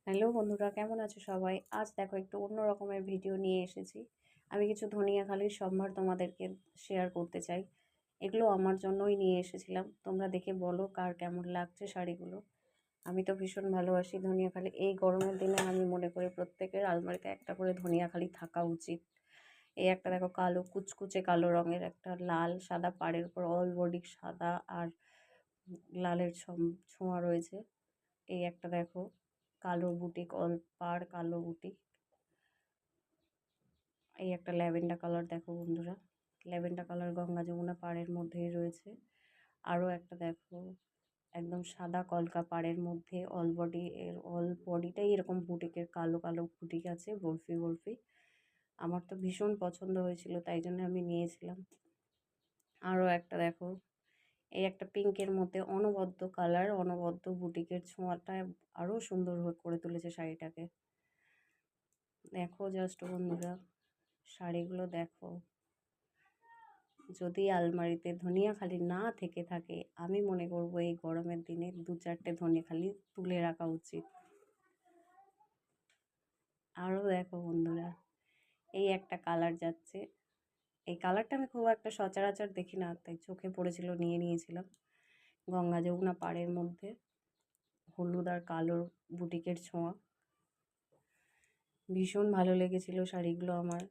Hello বন্ধুরা, কেমন আছো সবাই? আজ দেখো একটু অন্য রকমের ভিডিও নিয়ে এসেছি। আমি কিছু ধনিয়াখালির সম্ভার তোমাদেরকে শেয়ার করতে চাই। এগুলো আমার জন্যই নিয়ে এসেছিলাম। তোমরা দেখে বলো কার কেমন লাগছে শাড়িগুলো। আমি তো ভীষণ ভালোবাসি ধনিয়াখালি। এই গরমের দিনে আমি মনে করি প্রত্যেকের আলমারিতে একটা করে ধনিয়াখালি থাকা উচিত। এই একটা দেখো কালো, কুচকুচে কালো রঙের একটা লাল সাদা পাড়ের উপর অল বডি সাদা আর লালের ছোঁয়া রয়েছে। এই একটা দেখো কালো বুটিক, অল পাড় কালো বুটিক। এই একটা ল্যাভেন্ডার কালার দেখো বন্ধুরা, ল্যাভেন্ডার কালার গঙ্গা যমুনা পাড়ের মধ্যেই রয়েছে। আরও একটা দেখো একদম সাদা কলকা পাড়ের মধ্যে অল বডিটাই এরকম বুটিকের কালো কালো বুটিক আছে, বরফি বরফি। আমার তো ভীষণ পছন্দ হয়েছিল, তাই জন্য আমি নিয়েছিলাম। আরও একটা দেখো এই একটা পিঙ্কের মধ্যে অনবদ্য কালার, অনবদ্য বুটিকের ছোঁয়াটা আরও সুন্দর করে তুলেছে শাড়িটাকে। দেখো জাস্ট বন্ধুরা, শাড়িগুলো দেখো। যদি আলমারিতে ধনিয়াখালি না থেকে থাকে, আমি মনে করব এই গরমের দিনে 2-4টে ধনিয়াখালি তুলে রাখা উচিত। আরও দেখো বন্ধুরা, এই একটা কালার যাচ্ছে। এই কালারটা আমি খুব একটা সচরাচর দেখি না, তাই চোখে পড়েছিল, নিয়ে নিয়েছিলাম। গঙ্গা যমুনা পাড়ের মধ্যে হলুদ আর কালোর বুটিকের ছোঁয়া। ভীষণ ভালো লেগেছিল শাড়িগুলো আমার।